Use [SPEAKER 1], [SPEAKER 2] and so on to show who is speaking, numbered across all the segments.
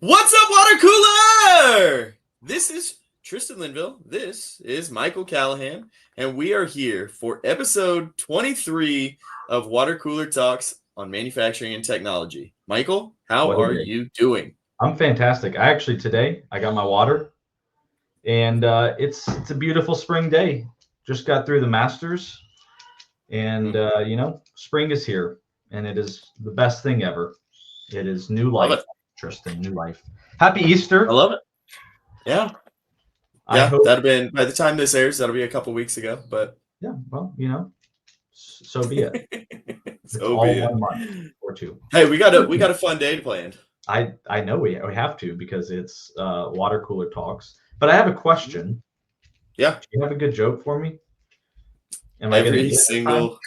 [SPEAKER 1] What's up, water cooler? This is Tristan Linville. This is Michael Callahan, and we are here for episode 23 of Water Cooler Talks on Manufacturing and Technology. Michael, how are you doing?
[SPEAKER 2] I'm fantastic. Today I got my water, and it's a beautiful spring day. Just got through the Masters, and spring is here, and it is the best thing ever. It is new life, Tristan, new life. Happy Easter.
[SPEAKER 1] I love it. Yeah. That'll be, by the time this airs, that'll be a couple weeks ago, but
[SPEAKER 2] yeah, well, so be it.
[SPEAKER 1] So be it.
[SPEAKER 2] 1 month or two.
[SPEAKER 1] Hey, we got a fun day planned.
[SPEAKER 2] I know we have to, because it's water cooler talks. But I have a question.
[SPEAKER 1] Yeah.
[SPEAKER 2] Do you have a good joke for me?
[SPEAKER 1] Every single.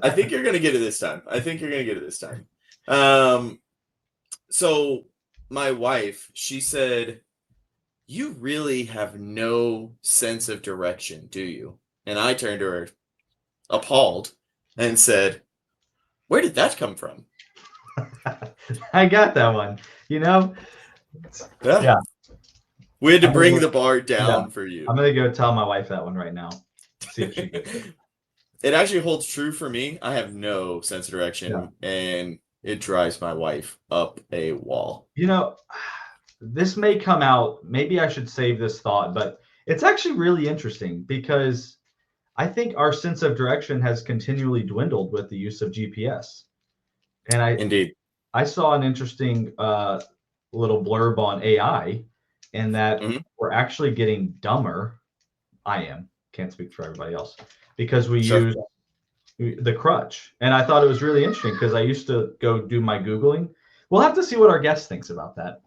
[SPEAKER 1] I think you're gonna get it this time. So my wife, she said, "You really have no sense of direction, do you?" And I turned to her, appalled, and said, "Where did that come from?"
[SPEAKER 2] I got that one. Yeah.
[SPEAKER 1] We had to bring the bar down for you.
[SPEAKER 2] I'm gonna go tell my wife that one right now. See if she gets it.
[SPEAKER 1] It actually holds true for me. I have no sense of direction, and it drives my wife up a wall.
[SPEAKER 2] This may come out. Maybe I should save this thought, but it's actually really interesting, because I think our sense of direction has continually dwindled with the use of GPS. And I saw an interesting little blurb on AI, and that we're actually getting dumber. Can't speak for everybody else, because we use the crutch. And I thought it was really interesting, because I used to go do my Googling. We'll have to see what our guest thinks about that.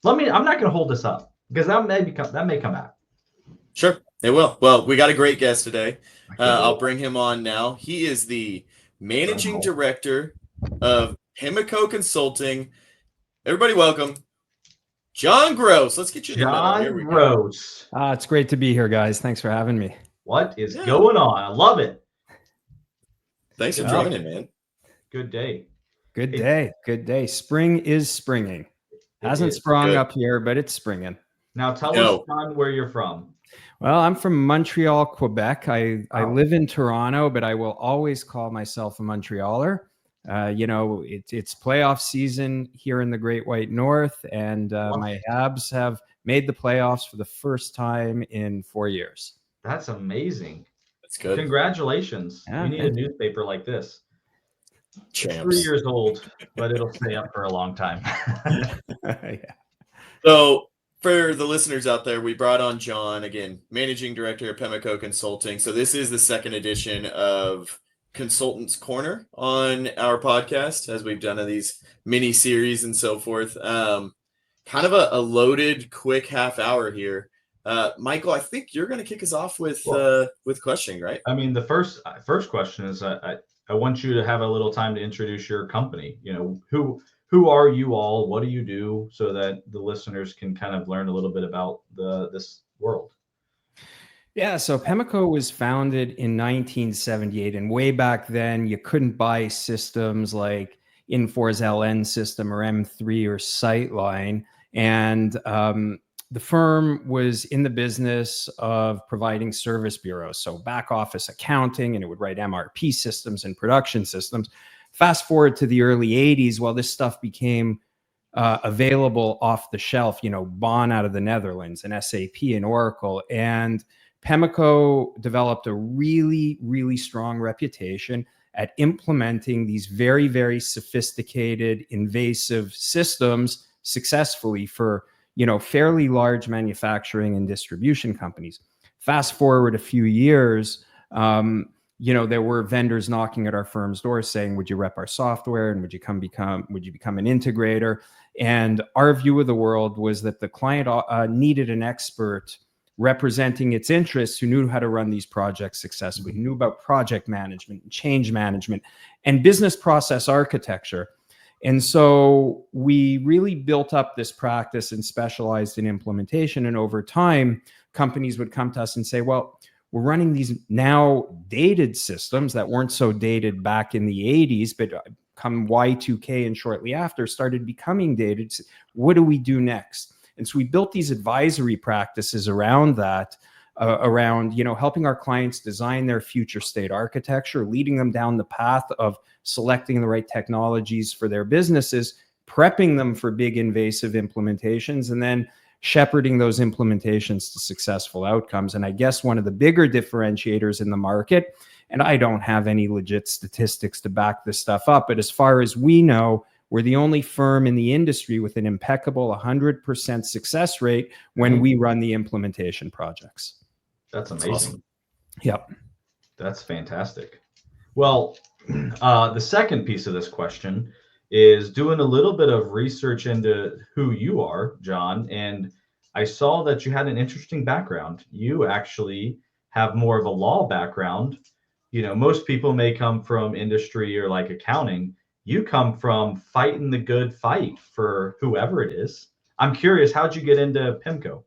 [SPEAKER 2] I'm not going to hold this up, because that may come out.
[SPEAKER 1] Sure, it will. Well, we got a great guest today. I'll bring him on now. He is the managing director of Pemeco Consulting. Everybody, welcome Jon Gross. Let's get you
[SPEAKER 2] Jon Gross.
[SPEAKER 3] It's great to be here, guys. Thanks for having me.
[SPEAKER 2] What is going on? I love it.
[SPEAKER 1] Thanks for joining, man.
[SPEAKER 2] Good day.
[SPEAKER 3] Good day. Spring is springing. Hasn't sprung up here, but it's springing.
[SPEAKER 2] Now tell us, Jon, where you're from.
[SPEAKER 3] Well, I'm from Montreal, Quebec. I live in Toronto, but I will always call myself a Montrealer. It's playoff season here in the Great White North, and my Habs have made the playoffs for the first time in 4 years.
[SPEAKER 2] That's amazing.
[SPEAKER 1] That's good.
[SPEAKER 2] Congratulations. We need a newspaper like this.
[SPEAKER 1] Champs.
[SPEAKER 2] 3 years old, but it'll stay up for a long time.
[SPEAKER 1] So for the listeners out there, we brought on Jon, again, managing director of Pemeco Consulting. So this is the second edition of Consultants Corner on our podcast, as we've done these mini series and so forth. Kind of a loaded, quick half hour here. Michael, I think you're going to kick us off with questioning, right?
[SPEAKER 2] I mean, the first question is, I want you to have a little time to introduce your company. Who are you all? What do you do, so that the listeners can kind of learn a little bit about this world?
[SPEAKER 3] Yeah, so Pemeco was founded in 1978, and way back then, you couldn't buy systems like Infor's LN system or M3 or Sightline, and the firm was in the business of providing service bureaus, so back office accounting, and it would write MRP systems and production systems. Fast forward to the early 80s, while this stuff became available off the shelf, Bon out of the Netherlands and SAP and Oracle, and Pemeco developed a really, really strong reputation at implementing these very, very sophisticated, invasive systems successfully for fairly large manufacturing and distribution companies. Fast forward a few years, there were vendors knocking at our firm's door saying, "Would you rep our software, and would you become an integrator?" And our view of the world was that the client needed an expert representing its interests who knew how to run these projects successfully, who knew about project management, and change management, and business process architecture. And so we really built up this practice and specialized in implementation. And over time, companies would come to us and say, well, we're running these now dated systems that weren't so dated back in the 80s, but come Y2K and shortly after started becoming dated. What do we do next? And so we built these advisory practices around that, around, you know, helping our clients design their future state architecture, leading them down the path of selecting the right technologies for their businesses, prepping them for big invasive implementations, and then shepherding those implementations to successful outcomes. And I guess one of the bigger differentiators in the market, and I don't have any legit statistics to back this stuff up, but as far as we know, we're the only firm in the industry with an impeccable 100% success rate when we run the implementation projects.
[SPEAKER 2] That's amazing.
[SPEAKER 1] Awesome.
[SPEAKER 3] Yep.
[SPEAKER 2] That's fantastic. Well, the second piece of this question is doing a little bit of research into who you are, Jon, and I saw that you had an interesting background. You actually have more of a law background. You know, most people may come from industry or like accounting. You come from fighting the good fight for whoever it is. I'm curious, how'd you get into Pemeco?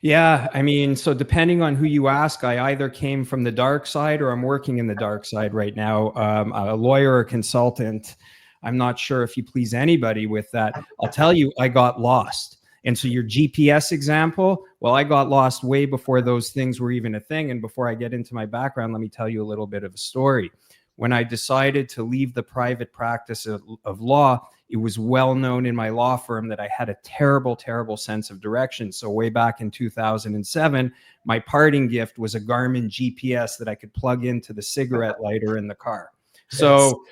[SPEAKER 3] Yeah, I mean, so depending on who you ask, I either came from the dark side or I'm working in the dark side right now. A lawyer or consultant. I'm not sure if you please anybody with that. I'll tell you, I got lost. And so your GPS example, well, I got lost way before those things were even a thing. And before I get into my background, let me tell you a little bit of a story. When I decided to leave the private practice of law, it was well known in my law firm that I had a terrible, terrible sense of direction. So way back in 2007, my parting gift was a Garmin GPS that I could plug into the cigarette lighter in the car. So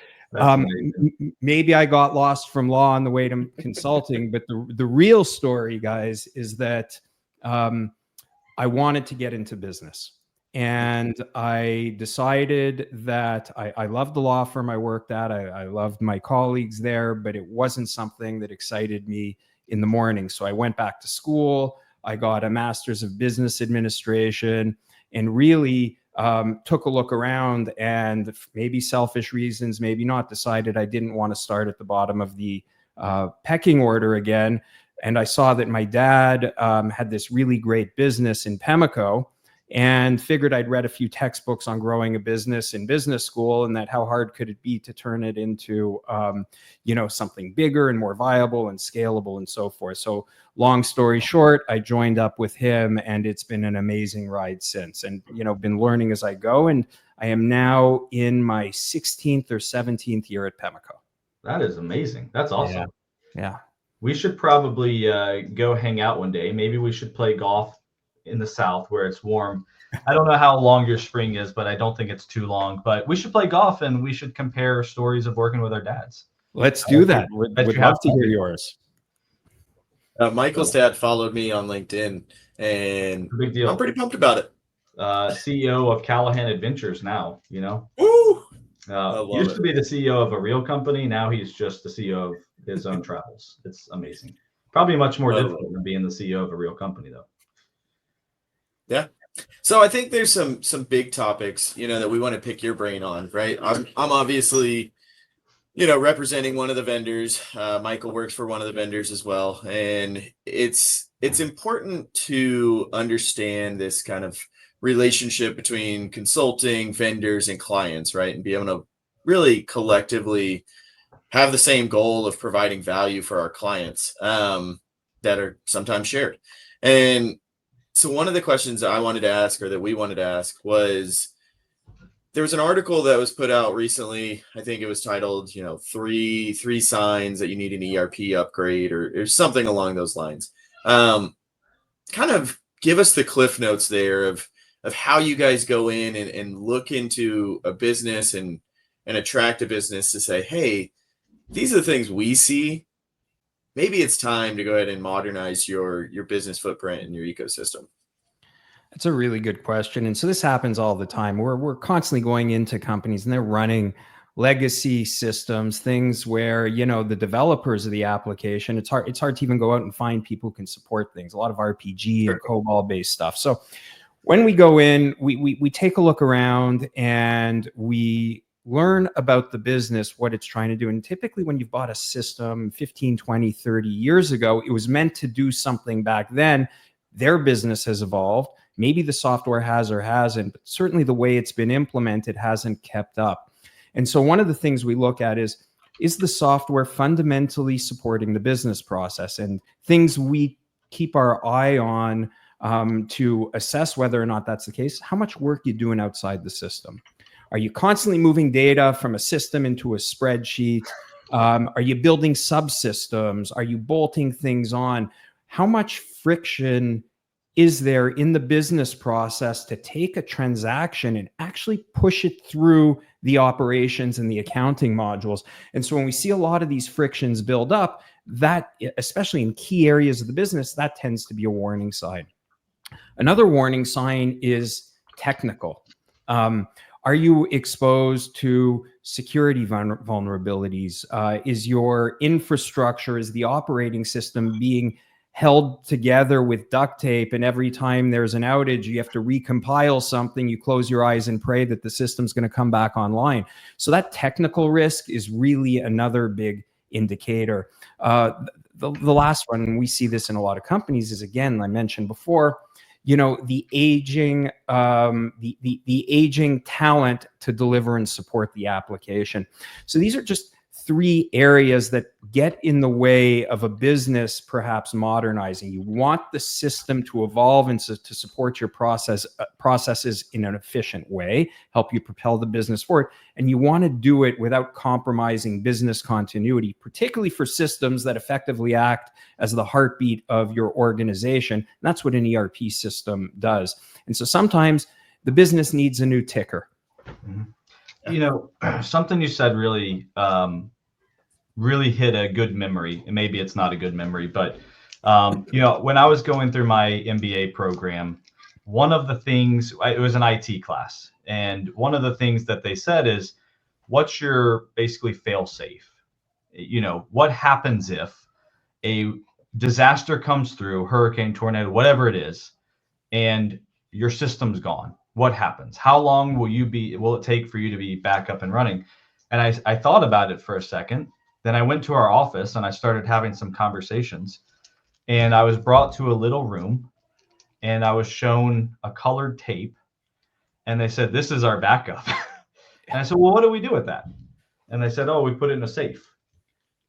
[SPEAKER 3] maybe I got lost from law on the way to consulting, but the real story, guys, is that I wanted to get into business. And I decided that I loved the law firm I worked at. I loved my colleagues there, but it wasn't something that excited me in the morning. So I went back to school. I got a master's of business administration and really took a look around, and maybe selfish reasons, maybe not, decided I didn't want to start at the bottom of the pecking order again. And I saw that my dad had this really great business in Pemeco, and figured I'd read a few textbooks on growing a business in business school, and that how hard could it be to turn it into, you know, something bigger and more viable and scalable and so forth. So long story short, I joined up with him, and it's been an amazing ride since, and, you know, been learning as I go. And I am now in my 16th or 17th year at Pemeco.
[SPEAKER 2] That is amazing. That's awesome.
[SPEAKER 3] Yeah.
[SPEAKER 2] We should probably go hang out one day. Maybe we should play golf in the South where it's warm. I don't know how long your spring is, but I don't think it's too long. But we should play golf, and we should compare stories of working with our dads.
[SPEAKER 3] Let's do that. Would love to hear yours.
[SPEAKER 1] Michael's dad followed me on LinkedIn, and
[SPEAKER 2] Big deal.
[SPEAKER 1] I'm pretty pumped about it.
[SPEAKER 2] CEO of Callahan Adventures now, you know.
[SPEAKER 1] Woo!
[SPEAKER 2] Used to be the CEO of a real company. Now he's just the CEO of his own travels. It's amazing. Probably much more difficult than being the CEO of a real company, though.
[SPEAKER 1] Yeah. So I think there's some big topics, you know, that we want to pick your brain on, right? I'm obviously, you know, representing one of the vendors. Michael works for one of the vendors as well. And it's important to understand this kind of relationship between consulting, vendors, and clients, right? And be able to really collectively have the same goal of providing value for our clients that are sometimes shared. And so one of the questions that I wanted to ask, or that we wanted to ask, was there was an article that was put out recently. I think it was titled, you know, three signs that you need an ERP upgrade, or something along those lines. Kind of give us the cliff notes there of how you guys go in and look into a business and attract a business to say, hey, these are the things we see. Maybe it's time to go ahead and modernize your business footprint and your ecosystem.
[SPEAKER 3] That's a really good question. And so this happens all the time. We're constantly going into companies and they're running legacy systems, things where, you know, the developers of the application, it's hard to even go out and find people who can support things, a lot of RPG and COBOL based stuff. So when we go in, we take a look around and we learn about the business, what it's trying to do. And typically when you've bought a system 15, 20, 30 years ago, it was meant to do something back then. Their business has evolved. Maybe the software has or hasn't, but certainly the way it's been implemented hasn't kept up. And so one of the things we look at is is the software fundamentally supporting the business process? And things we keep our eye on to assess whether or not that's the case: how much work you're doing outside the system. Are you constantly moving data from a system into a spreadsheet? Are you building subsystems? Are you bolting things on? How much friction is there in the business process to take a transaction and actually push it through the operations and the accounting modules? And so when we see a lot of these frictions build up, that, especially in key areas of the business, that tends to be a warning sign. Another warning sign is technical. Are you exposed to security vulnerabilities? Is your infrastructure, is the operating system being held together with duct tape, and every time there's an outage, you have to recompile something, you close your eyes and pray that the system's going to come back online? So that technical risk is really another big indicator. The last one, and we see this in a lot of companies, is, again, I mentioned before, the aging, the aging talent to deliver and support the application. So these are just 3 areas that get in the way of a business perhaps modernizing. You want the system to evolve and to support your processes in an efficient way, help you propel the business forward, and you want to do it without compromising business continuity, particularly for systems that effectively act as the heartbeat of your organization. And that's what an ERP system does. And so sometimes the business needs a new ticker.
[SPEAKER 2] Mm-hmm. Something you said really hit a good memory. And maybe it's not a good memory, but when I was going through my MBA program, one of the things, it was an IT class, and one of the things that they said is, what's your basically fail safe? What happens if a disaster comes through, hurricane, tornado, whatever it is, and your system's gone? What happens? How long will it take for you to be back up and running? And I thought about it for a second. Then I went to our office and I started having some conversations, and I was brought to a little room and I was shown a colored tape, and they said, "This is our backup." And I said, "Well, what do we do with that?" And they said, "Oh, we put it in a safe."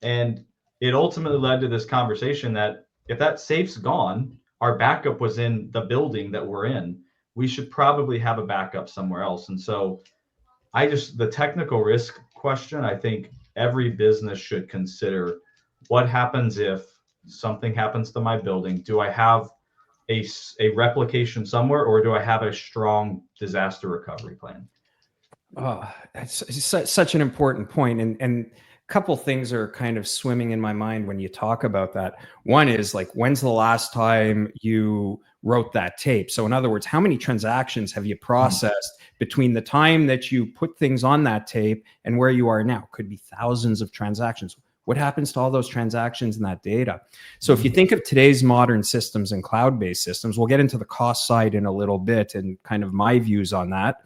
[SPEAKER 2] And it ultimately led to this conversation that if that safe's gone, our backup was in the building that we're in, we should probably have a backup somewhere else. And so the technical risk question, I think every business should consider: what happens if something happens to my building? Do I have a replication somewhere, or do I have a strong disaster recovery plan?
[SPEAKER 3] Oh, that's such an important point. And a couple things are kind of swimming in my mind when you talk about that. One is, like, when's the last time you wrote that tape? So in other words, how many transactions have you processed between the time that you put things on that tape and where you are now? Could be thousands of transactions. What happens to all those transactions and that data? So if you think of today's modern systems and cloud-based systems, we'll get into the cost side in a little bit and kind of my views on that.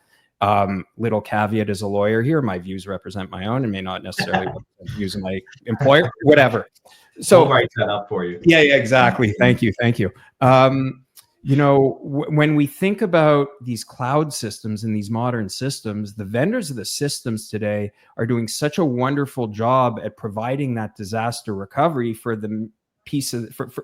[SPEAKER 3] Little caveat as a lawyer here: my views represent my own and may not necessarily represent the views of my employer, whatever. So
[SPEAKER 2] I'll write that up for you.
[SPEAKER 3] Yeah, exactly. Thank you. When we think about these cloud systems and these modern systems, the vendors of the systems today are doing such a wonderful job at providing that disaster recovery for the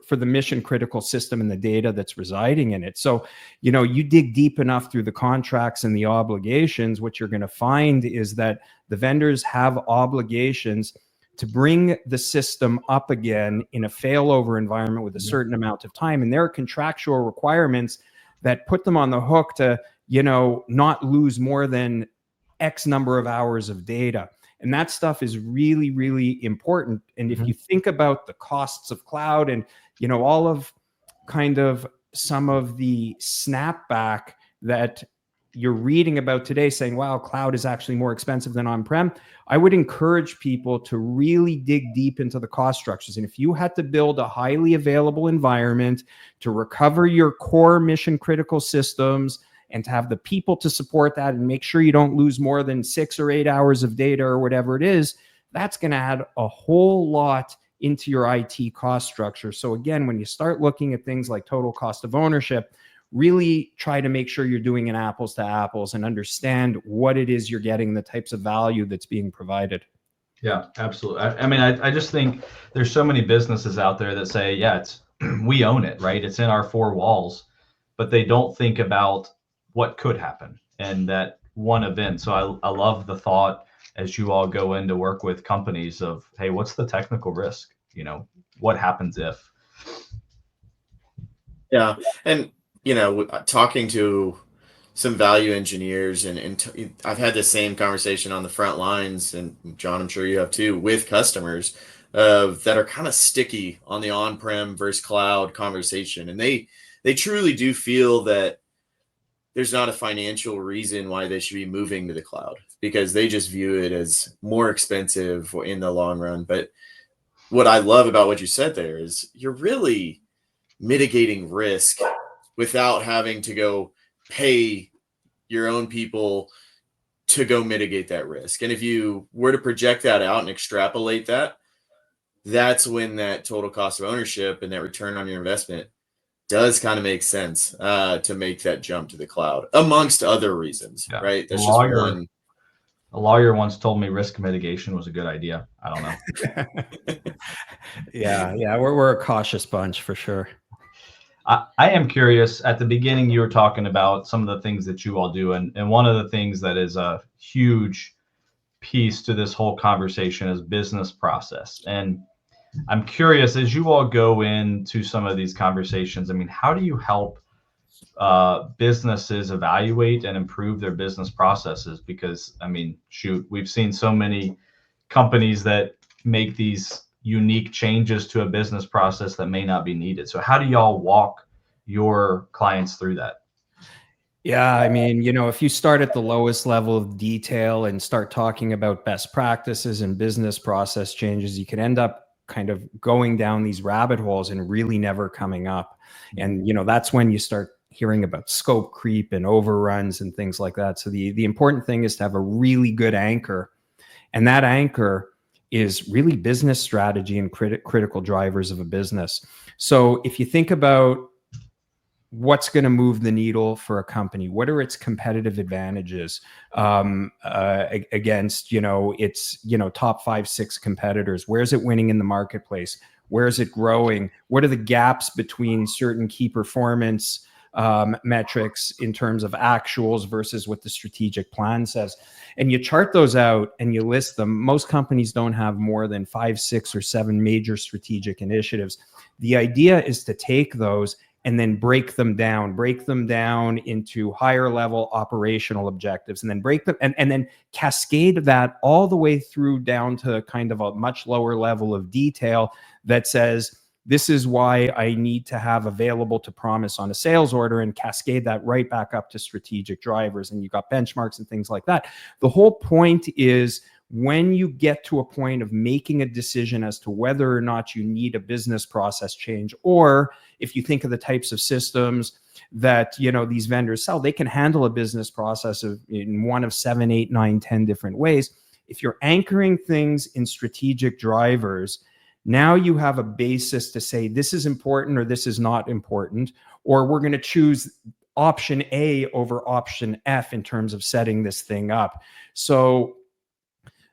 [SPEAKER 3] for the mission critical system and the data that's residing in it. So, you dig deep enough through the contracts and the obligations, what you're going to find is that the vendors have obligations to bring the system up again in a failover environment with a certain amount of time. And there are contractual requirements that put them on the hook to, not lose more than X number of hours of data. And that stuff is really, really important. And if you think about the costs of cloud and, all of kind of some of the snapback that you're reading about today, saying, wow, cloud is actually more expensive than on-prem, I would encourage people to really dig deep into the cost structures. And if you had to build a highly available environment to recover your core mission critical systems and to have the people to support that and make sure you don't lose more than 6 or 8 hours of data or whatever it is, that's going to add a whole lot into your IT cost structure. So again, when you start looking at things like total cost of ownership, really try to make sure you're doing an apples to apples and understand what it is you're getting, the types of value that's being provided.
[SPEAKER 2] Yeah, absolutely. I mean, I just think there's so many businesses out there that say, yeah, it's we own it, right? It's in our four walls, but they don't think about what could happen and that one event. So I love the thought as you all go in to work with companies of, hey, what's the technical risk? You know, what happens if?
[SPEAKER 1] Yeah, and talking to some value engineers, and I've had the same conversation on the front lines, and John, I'm sure you have too, with customers that are kind of sticky on the on-prem versus cloud conversation, and they truly do feel that there's not a financial reason why they should be moving to the cloud because they just view it as more expensive in the long run. But what I love about what you said there is you're really mitigating risk without having to go pay your own people to go mitigate that risk. And if you were to project that out and extrapolate that, that's when that total cost of ownership and that return on your investment does kind of make sense to make that jump to the cloud, amongst other reasons,
[SPEAKER 2] Yeah.
[SPEAKER 1] right? That's just one.
[SPEAKER 2] A lawyer once told me risk mitigation was a good idea. I don't know.
[SPEAKER 3] Yeah, we're a cautious bunch for sure.
[SPEAKER 2] I am curious. At the beginning, you were talking about some of the things that you all do, and one of the things that is a huge piece to this whole conversation is business process. And I'm curious, as you all go into some of these conversations, I mean, how do you help businesses evaluate and improve their business processes? Because, I mean, shoot, we've seen so many companies that make these unique changes to a business process that may not be needed. So how do y'all walk your clients through that?
[SPEAKER 3] Yeah, I mean, if you start at the lowest level of detail and start talking about best practices and business process changes, you can end up kind of going down these rabbit holes and really never coming up. And, that's when you start hearing about scope creep and overruns and things like that. So the important thing is to have a really good anchor. And that anchor is really business strategy and critical drivers of a business. So if you think about what's going to move the needle for a company, what are its competitive advantages against its top 5-6 competitors, where's it winning in the marketplace, where is it growing, what are the gaps between certain key performance metrics in terms of actuals versus what the strategic plan says, and you chart those out and you list them. Most companies don't have more than 5, 6, or 7 major strategic initiatives. The idea is to take those and then break them down into higher level operational objectives, and then break them and then cascade that all the way through down to kind of a much lower level of detail that says, this is why I need to have available to promise on a sales order, and cascade that right back up to strategic drivers. And you've got benchmarks and things like that. The whole point is, when you get to a point of making a decision as to whether or not you need a business process change, or if you think of the types of systems that these vendors sell, they can handle a business process in one of 7, 8, 9, 10 different ways. If you're anchoring things in strategic drivers, now you have a basis to say this is important or this is not important, or we're going to choose option A over option F in terms of setting this thing up. So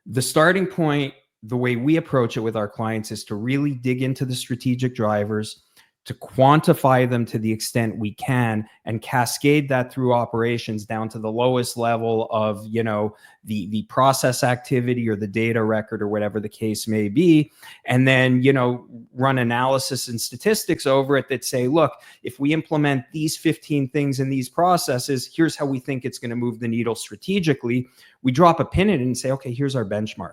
[SPEAKER 3] the starting point, the way we approach it with our clients, is to really dig into the strategic drivers, to quantify them to the extent we can, and cascade that through operations down to the lowest level of, the process activity or the data record or whatever the case may be. And then, run analysis and statistics over it that say, look, if we implement these 15 things in these processes, here's how we think it's going to move the needle strategically. We drop a pin in it and say, okay, here's our benchmark.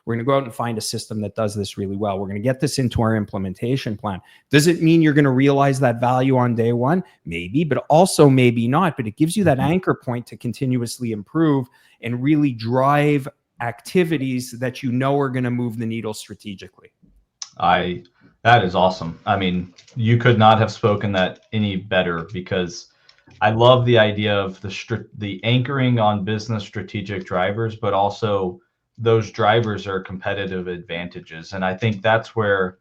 [SPEAKER 3] We're going to go out and find a system that does this really well. We're going to get this into our implementation plan. Does it mean you're going to realize that value on day one? Maybe, but also maybe not. But it gives you that anchor point to continuously improve and really drive activities that are going to move the needle strategically.
[SPEAKER 2] That is awesome. I mean, you could not have spoken that any better, because I love the idea of the anchoring on business strategic drivers, but also those drivers are competitive advantages. And I think that's where,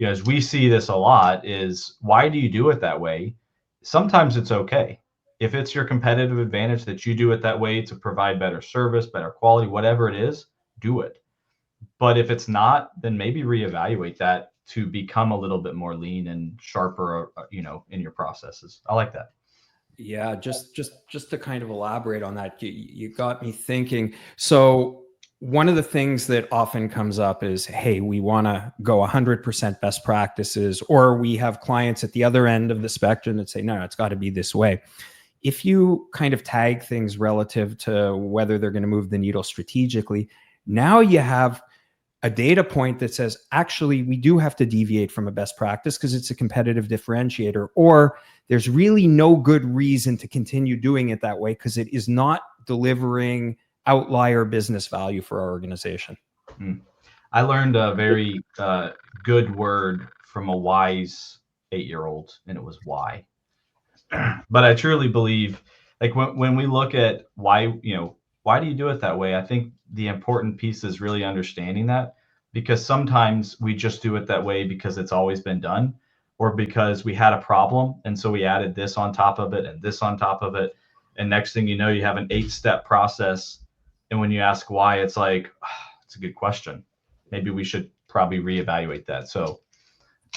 [SPEAKER 2] as we see this a lot, is why do you do it that way? Sometimes it's okay. If it's your competitive advantage that you do it that way to provide better service, better quality, whatever it is, do it. But if it's not, then maybe reevaluate that to become a little bit more lean and sharper, in your processes. I like that.
[SPEAKER 3] Yeah, just to kind of elaborate on that, you got me thinking. So one of the things that often comes up is, hey, we want to go 100% best practices, or we have clients at the other end of the spectrum that say, no, it's got to be this way. If you kind of tag things relative to whether they're going to move the needle strategically, now you have a data point that says, actually, we do have to deviate from a best practice because it's a competitive differentiator, or there's really no good reason to continue doing it that way because it is not delivering outlier business value for our organization.
[SPEAKER 2] I learned a very good word from a wise 8-year-old, and it was why. But I truly believe, like when we look at why do you do it that way? I think the important piece is really understanding that, because sometimes we just do it that way because it's always been done, or because we had a problem and so we added this on top of it and this on top of it, and next thing you know, you have an 8-step process, and when you ask why, it's like, it's a good question. Maybe we should probably reevaluate that. So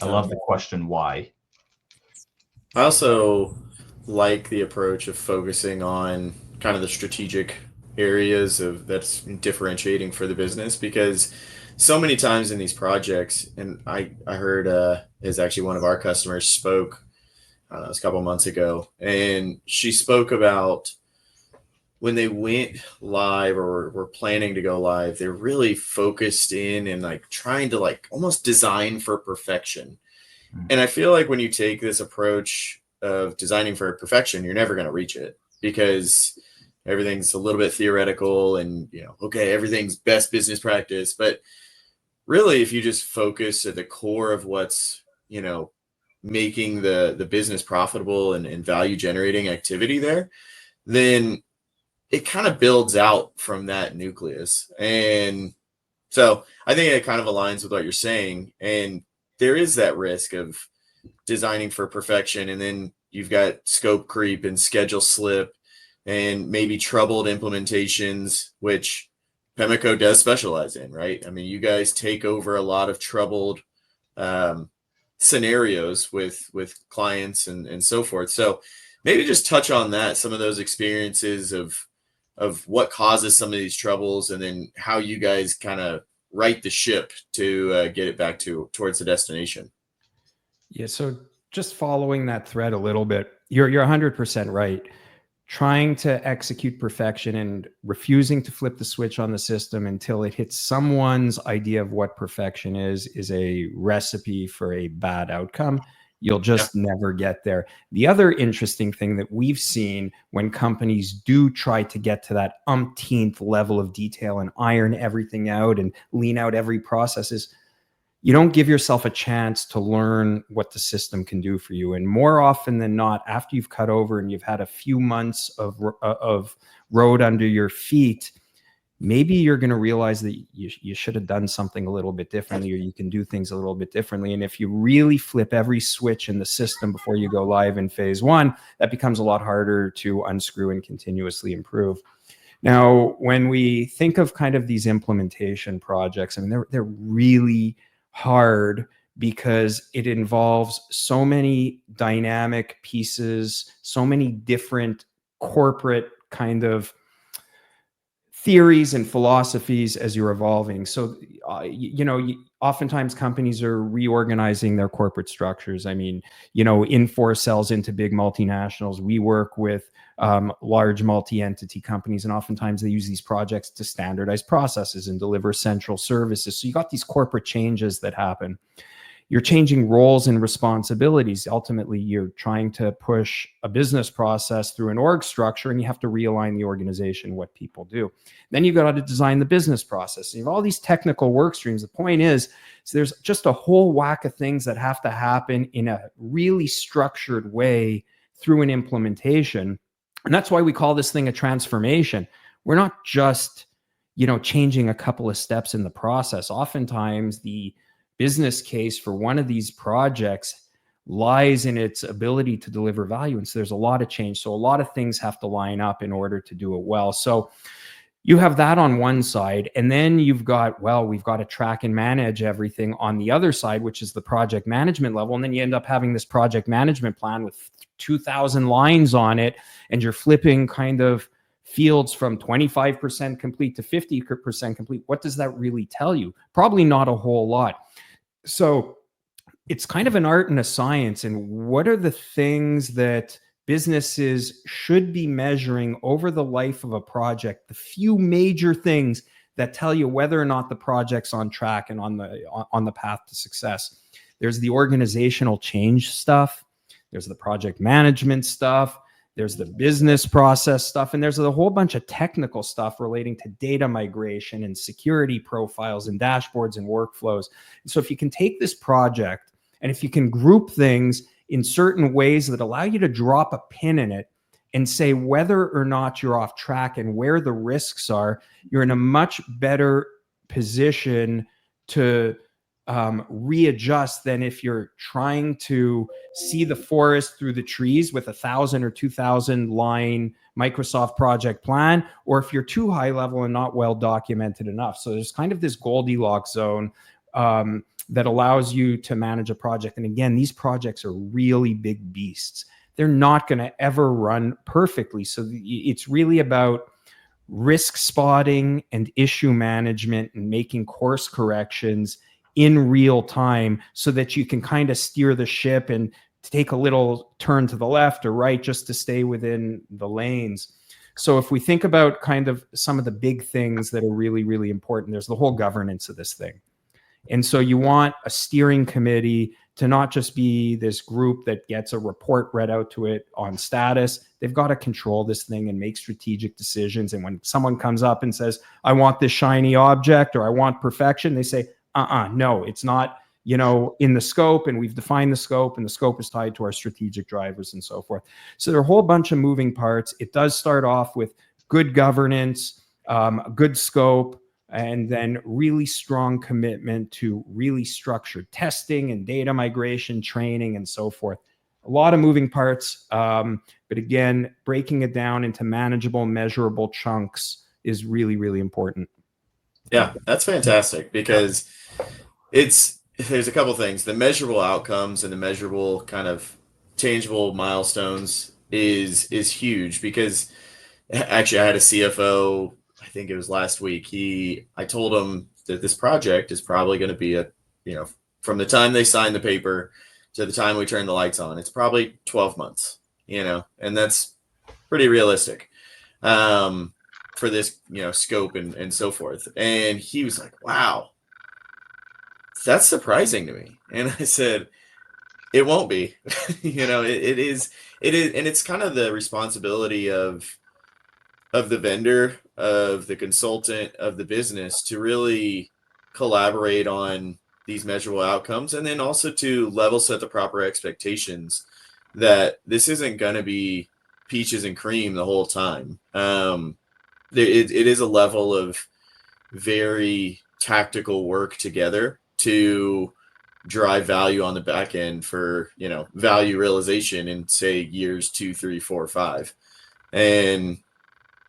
[SPEAKER 2] I love the question why.
[SPEAKER 1] I also like the approach of focusing on kind of the strategic areas of that's differentiating for the business, because so many times in these projects, and I heard is actually one of our customers spoke, I don't know, it was a couple months ago, and she spoke about when they went live or were planning to go live, they're really focused in and like trying to like almost design for perfection. And I feel like when you take this approach of designing for perfection, you're never going to reach it, because everything's a little bit theoretical and, okay, everything's best business practice. But really, if you just focus at the core of what's, making the business profitable and value generating activity there, then it kind of builds out from that nucleus. And so I think it kind of aligns with what you're saying. And there is that risk of designing for perfection, and then you've got scope creep and schedule slip and maybe troubled implementations, which Pemeco does specialize in, right? I mean, you guys take over a lot of troubled scenarios with clients and so forth. So maybe just touch on that, some of those experiences of what causes some of these troubles, and then how you guys kind of right the ship to get it back towards the destination.
[SPEAKER 3] Yeah. So just following that thread a little bit, you're 100% right. Trying to execute perfection and refusing to flip the switch on the system until it hits someone's idea of what perfection is a recipe for a bad outcome. You'll just never get there. The other interesting thing that we've seen when companies do try to get to that umpteenth level of detail and iron everything out and lean out every process is you don't give yourself a chance to learn what the system can do for you. And more often than not, after you've cut over and you've had a few months of road under your feet, maybe you're going to realize that you should have done something a little bit differently, or you can do things a little bit differently. And if you really flip every switch in the system before you go live in phase one, that becomes a lot harder to unscrew and continuously improve. Now, when we think of kind of these implementation projects, I mean, they're really hard because it involves so many dynamic pieces, so many different corporate kind of theories and philosophies as you're evolving. So, oftentimes companies are reorganizing their corporate structures. I mean, Infor sells into big multinationals. We work with large multi-entity companies, and oftentimes they use these projects to standardize processes and deliver central services. So you got these corporate changes that happen. You're changing roles and responsibilities. Ultimately, you're trying to push a business process through an org structure, and you have to realign the organization, what people do. Then you've got to design the business process. You have all these technical work streams. The point is there's just a whole whack of things that have to happen in a really structured way through an implementation. And that's why we call this thing a transformation. We're not just, changing a couple of steps in the process. Oftentimes, the business case for one of these projects lies in its ability to deliver value. And so there's a lot of change. So a lot of things have to line up in order to do it well. So, you have that on one side, and then you've got, well, we've got to track and manage everything on the other side, which is the project management level. And then you end up having this project management plan with 2,000 lines on it, and you're flipping kind of fields from 25% complete to 50% complete. What does that really tell you? Probably not a whole lot. So it's kind of an art and a science. And what are the things that businesses should be measuring over the life of a project? The few major things that tell you whether or not the project's on track and on the path to success. There's the organizational change stuff. There's the project management stuff. There's the business process stuff. And there's a whole bunch of technical stuff relating to data migration and security profiles and dashboards and workflows. So if you can take this project and if you can group things in certain ways that allow you to drop a pin in it and say whether or not you're off track and where the risks are, you're in a much better position to readjust than if you're trying to see the forest through the trees with 1,000 or 2,000 line Microsoft project plan, or if you're too high level and not well documented enough. So there's kind of this Goldilocks zone that allows you to manage a project. And again, these projects are really big beasts. They're not going to ever run perfectly. So it's really about risk spotting and issue management and making course corrections in real time so that you can kind of steer the ship and take a little turn to the left or right just to stay within the lanes. So if we think about kind of some of the big things that are really, really important, there's the whole governance of this thing. And so you want a steering committee to not just be this group that gets a report read out to it on status. They've got to control this thing and make strategic decisions. And when someone comes up and says, I want this shiny object or I want perfection, they say, no, it's not, in the scope, and we've defined the scope, and the scope is tied to our strategic drivers and so forth. So there are a whole bunch of moving parts. It does start off with good governance, good scope, and then really strong commitment to really structured testing and data migration, training, and so forth. A lot of moving parts, but again, breaking it down into manageable, measurable chunks is really, really important.
[SPEAKER 1] Yeah, that's fantastic because there's a couple things. The measurable outcomes and the measurable kind of tangible milestones is huge because actually I had a CFO, I think it was last week. I told him that this project is probably going to be from the time they sign the paper to the time we turn the lights on, it's probably 12 months, and that's pretty realistic. For this, scope and so forth. And he was like, wow, that's surprising to me. And I said, it won't be, it is. And it's kind of the responsibility of the vendor, of the consultant, of the business to really collaborate on these measurable outcomes. And then also to level set the proper expectations that this isn't going to be peaches and cream the whole time. It is a level of very tactical work together to drive value on the back end for, value realization in say years 2, 3, 4, 5. And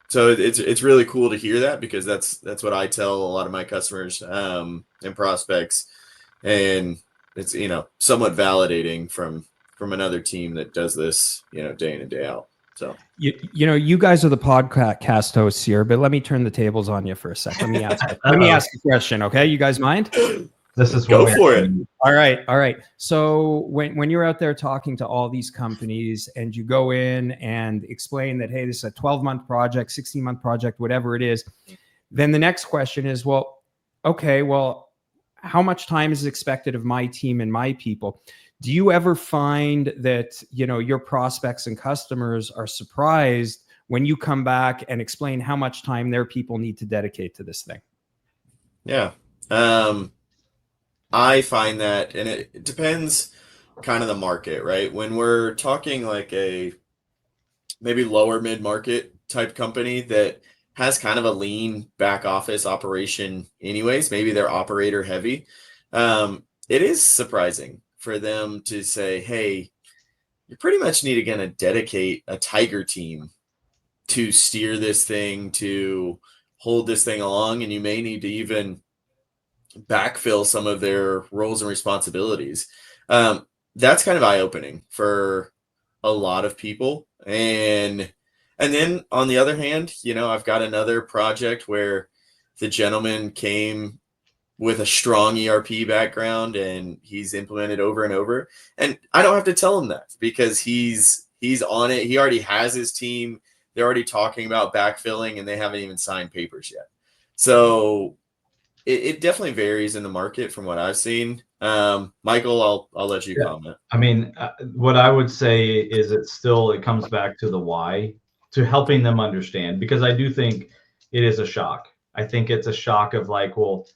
[SPEAKER 1] so it's really cool to hear that because that's what I tell a lot of my customers and prospects. And it's, somewhat validating from another team that does this, day in and day out. So,
[SPEAKER 3] you guys are the podcast hosts here, but let me turn the tables on you for a sec. Let me ask a question. Okay. You guys mind?
[SPEAKER 2] This is
[SPEAKER 1] go for it.
[SPEAKER 3] All right. So when you're out there talking to all these companies and you go in and explain that, hey, this is a 12-month project, 16-month project, whatever it is, then the next question is, well, how much time is expected of my team and my people? Do you ever find that, your prospects and customers are surprised when you come back and explain how much time their people need to dedicate to this thing?
[SPEAKER 1] Yeah. I find that, and it depends kind of the market, right? When we're talking like a maybe lower mid-market type company that has kind of a lean back office operation anyways, maybe they're operator heavy. It is surprising for them to say, hey, you pretty much need to dedicate a tiger team to steer this thing to hold this thing along, and you may need to even backfill some of their roles and responsibilities. That's kind of eye-opening for a lot of people. And then on the other hand, I've got another project where the gentleman came with a strong ERP background, and he's implemented over and over. And I don't have to tell him that, because he's on it. He already has his team. They're already talking about backfilling, and they haven't even signed papers yet. So it definitely varies in the market from what I've seen. Michael, I'll let you comment.
[SPEAKER 2] I mean, what I would say is it comes back to the why, to helping them understand, because I do think it is a shock. I think it's a shock of like, well,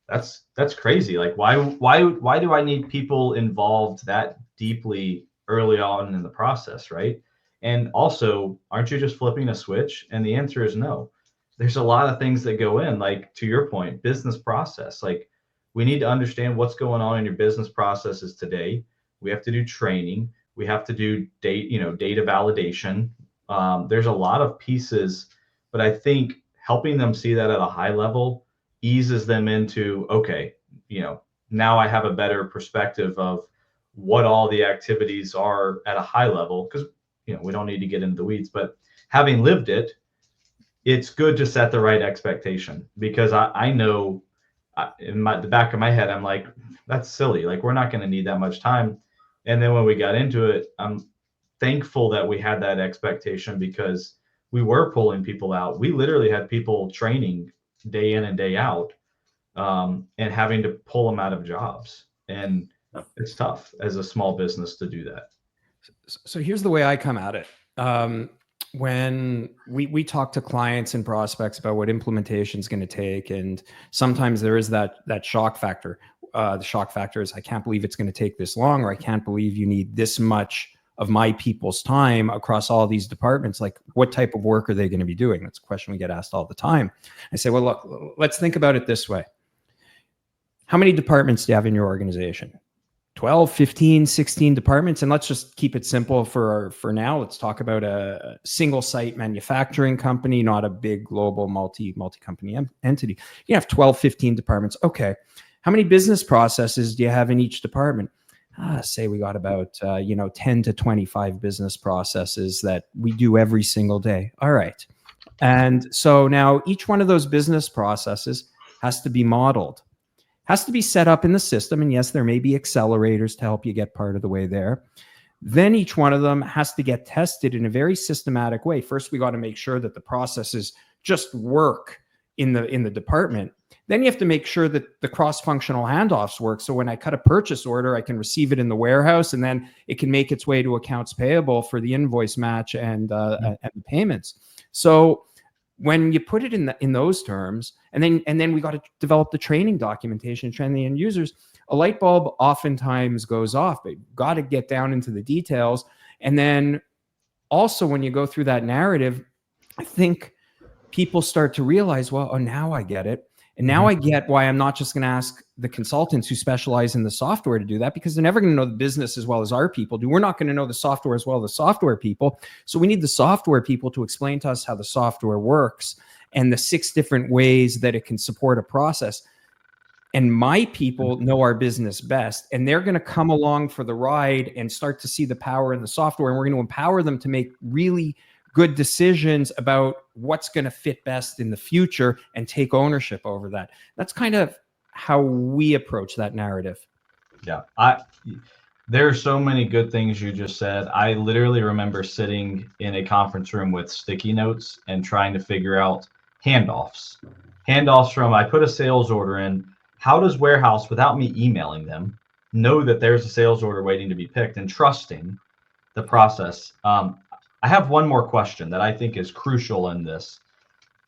[SPEAKER 2] that's crazy. Like, why do I need people involved that deeply early on in the process, right? And also, aren't you just flipping a switch? And the answer is no. There's a lot of things that go in, like to your point, business process. Like, we need to understand what's going on in your business processes today. We have to do training. We have to do data validation. There's a lot of pieces, but I think helping them see that at a high level eases them into, okay, now I have a better perspective of what all the activities are at a high level, because we don't need to get into the weeds, but having lived it, it's good to set the right expectation, because I know in the back of my head, I'm like, that's silly. Like, we're not going to need that much time. And then when we got into it, I'm thankful that we had that expectation, because we were pulling people out. We literally had people training day in and day out, and having to pull them out of jobs. And it's tough as a small business to do that.
[SPEAKER 3] So here's the way I come at it. When we talk to clients and prospects about what implementation is going to take, and sometimes there is that shock factor. The shock factor is, I can't believe it's going to take this long, or I can't believe you need this much of my people's time across all these departments. Like, what type of work are they going to be doing? That's a question we get asked all the time. I say, well, look, let's think about it this way. How many departments do you have in your organization? 12, 15, 16 departments. And let's just keep it simple for now. Let's talk about a single site manufacturing company, not a big global multi-company entity. You have 12, 15 departments. Okay. How many business processes do you have in each department? Say we got about 10 to 25 business processes that we do every single day. All right. And so now each one of those business processes has to be modeled, has to be set up in the system. And yes, there may be accelerators to help you get part of the way there. Then each one of them has to get tested in a very systematic way. First, we got to make sure that the processes just work in the department. Then you have to make sure that the cross-functional handoffs work. So when I cut a purchase order, I can receive it in the warehouse, and then it can make its way to accounts payable for the invoice match and the payments. So when you put it in those terms, and then we got to develop the training documentation, train the end users, a light bulb oftentimes goes off, but you've got to get down into the details. And then also, when you go through that narrative, I think people start to realize, well, oh, now I get it. And now I get why I'm not just going to ask the consultants who specialize in the software to do that, because they're never going to know the business as well as our people do. We're not going to know the software as well as the software people. So we need the software people to explain to us how the software works and the 6 different ways that it can support a process. And my people know our business best, and they're going to come along for the ride and start to see the power in the software. And we're going to empower them to make really good decisions about what's going to fit best in the future and take ownership over that. That's kind of how we approach that narrative.
[SPEAKER 2] Yeah. There are so many good things you just said. I literally remember sitting in a conference room with sticky notes and trying to figure out handoffs from, I put a sales order in. How does warehouse, without me emailing them, know that there's a sales order waiting to be picked, and trusting the process? I have one more question that I think is crucial in this,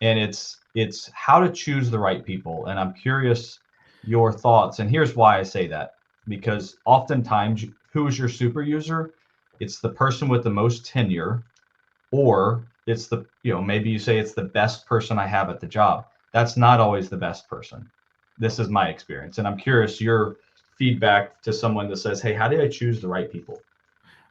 [SPEAKER 2] and it's how to choose the right people. And I'm curious your thoughts. And here's why I say that, because oftentimes, who is your super user? It's the person with the most tenure, or it's the, maybe you say it's the best person I have at the job. That's not always the best person. This is my experience. And I'm curious your feedback to someone that says, hey, how do I choose the right people?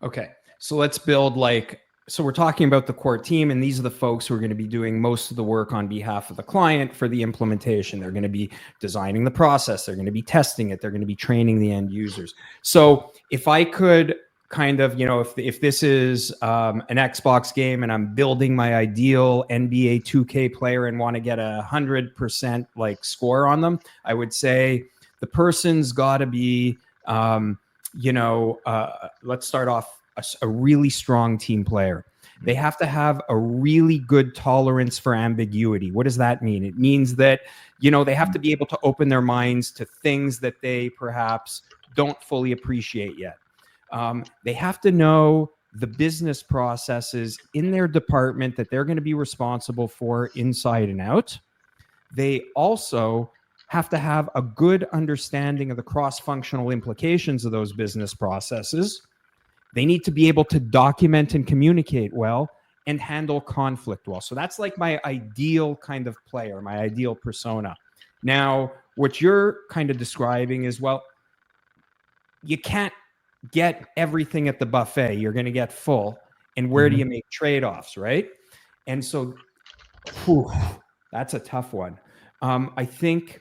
[SPEAKER 3] Okay. So let's build like so we're talking about the core team, and these are the folks who are going to be doing most of the work on behalf of the client for the implementation. They're going to be designing the process. They're going to be testing it. They're going to be training the end users. So if I could kind of, if this is an Xbox game and I'm building my ideal NBA 2K player and want to get 100% like score on them, I would say the person's got to be, let's start off a really strong team player. They have to have a really good tolerance for ambiguity. What does that mean? It means that, they have to be able to open their minds to things that they perhaps don't fully appreciate yet. They have to know the business processes in their department that they're going to be responsible for inside and out. They also have to have a good understanding of the cross-functional implications of those business processes. They need to be able to document and communicate well and handle conflict well. So that's like my ideal kind of player, my ideal persona. Now, what you're kind of describing is, well, you can't get everything at the buffet. You're going to get full. And where do you make trade-offs, right? And so, that's a tough one. I think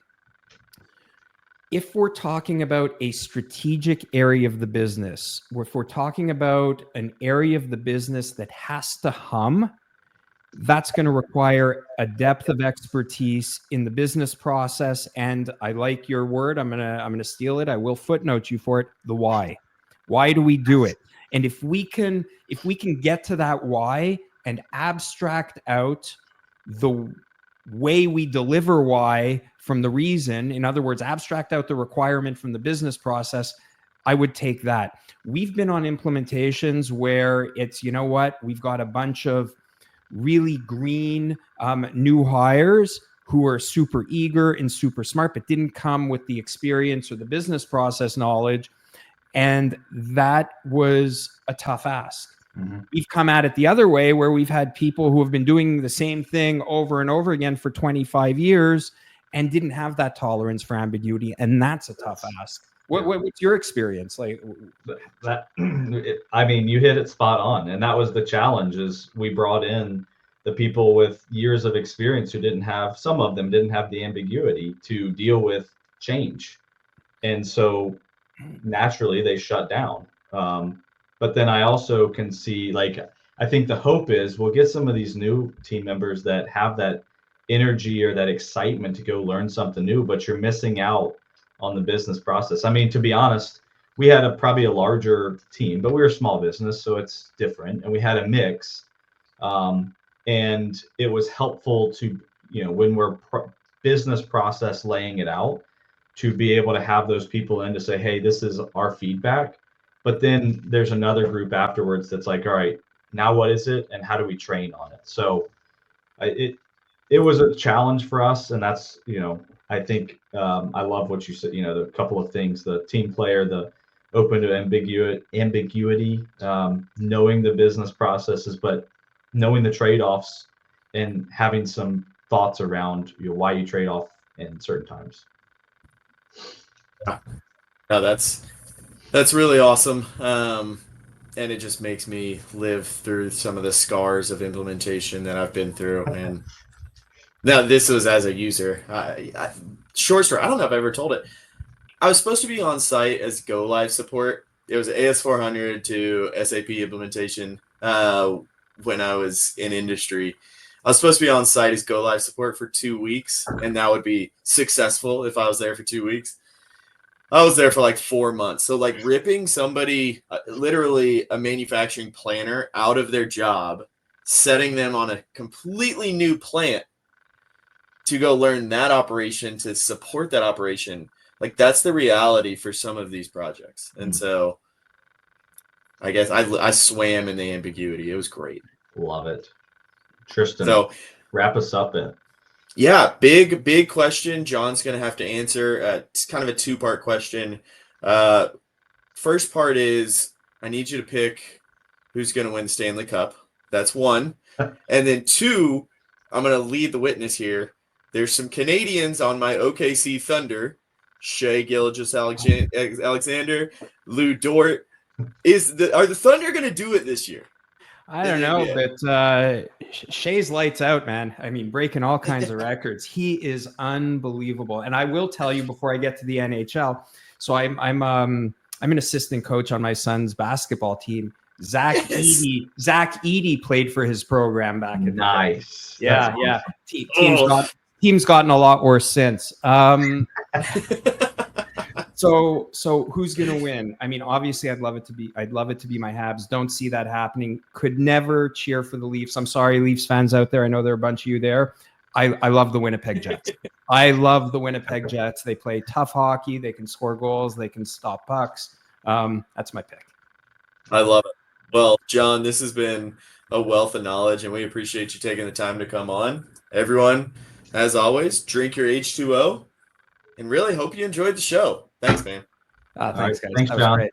[SPEAKER 3] if we're talking about a strategic area of the business, if we're talking about an area of the business that has to hum, that's going to require a depth of expertise in the business process. And I like your word. I'm gonna steal it. I will footnote you for it. The why. Why do we do it? And if we can get to that why and abstract out the way we deliver why from the reason, in other words, abstract out the requirement from the business process, I would take that. We've been on implementations where it's, we've got a bunch of really green new hires who are super eager and super smart, but didn't come with the experience or the business process knowledge. And that was a tough ask. We've come at it the other way, where we've had people who have been doing the same thing over and over again for 25 years and didn't have that tolerance for ambiguity. And that's a tough ask. What's your experience like?
[SPEAKER 2] That you hit it spot on. And that was the challenge, is we brought in the people with years of experience some of them didn't have the ambiguity to deal with change. And so naturally they shut down. But then I also can see, I think the hope is we'll get some of these new team members that have that energy or that excitement to go learn something new, but you're missing out on the business process. To be honest, we had probably a larger team, but we were a small business, so it's different. And we had a mix. And it was helpful to, when we're business process laying it out, to be able to have those people in to say, hey, this is our feedback. But then there's another group afterwards that's like, all right, now what is it? And how do we train on it? So it was a challenge for us. And that's, I think I love what you said, the couple of things, the team player, the open to ambiguity, knowing the business processes, but knowing the trade-offs and having some thoughts around why you trade off in certain times.
[SPEAKER 1] No, that's really awesome. And it just makes me live through some of the scars of implementation that I've been through. And now this was as a user. Short story, I don't know if I ever told it. I was supposed to be on site as go live support. It was AS400 to SAP implementation when I was in industry. I was supposed to be on site as go live support for 2 weeks, and that would be successful if I was there for 2 weeks. I was there for like 4 months. So ripping somebody, literally a manufacturing planner, out of their job, setting them on a completely new plant to go learn that operation, to support that operation. That's the reality for some of these projects. And so I guess I swam in the ambiguity. It was great.
[SPEAKER 2] Love it. Tristan,
[SPEAKER 1] so
[SPEAKER 2] wrap us up in.
[SPEAKER 1] Yeah, big question. John's going to have to answer. It's kind of a two-part question. First part is, I need you to pick who's going to win the Stanley Cup. That's one. And then two, I'm going to lead the witness here. There's some Canadians on my OKC Thunder. Shea Gilgeous-Alexander, Lou Dort. Are the Thunder going to do it this year?
[SPEAKER 3] I don't know, but Shea's lights out, man. I mean, breaking all kinds of records. He is unbelievable. And I will tell you before I get to the NHL. So I'm an assistant coach on my son's basketball team. Zach Edey played for his program back in the day.
[SPEAKER 2] Nice.
[SPEAKER 3] Yeah, yeah. Team's gotten a lot worse since. So who's gonna win? I mean, obviously, I'd love it to be my Habs. Don't see that happening. Could never cheer for the Leafs. I'm sorry, Leafs fans out there. I know there are a bunch of you there. I love the Winnipeg Jets. I love the Winnipeg Jets. They play tough hockey. They can score goals. They can stop pucks. That's my pick.
[SPEAKER 1] I love it. Well, John, this has been a wealth of knowledge, and we appreciate you taking the time to come on. Everyone, as always, drink your H2O, and really hope you enjoyed the show. Thanks, man.
[SPEAKER 3] Thanks, guys.
[SPEAKER 2] Thanks,
[SPEAKER 3] That was
[SPEAKER 2] John.
[SPEAKER 3] great.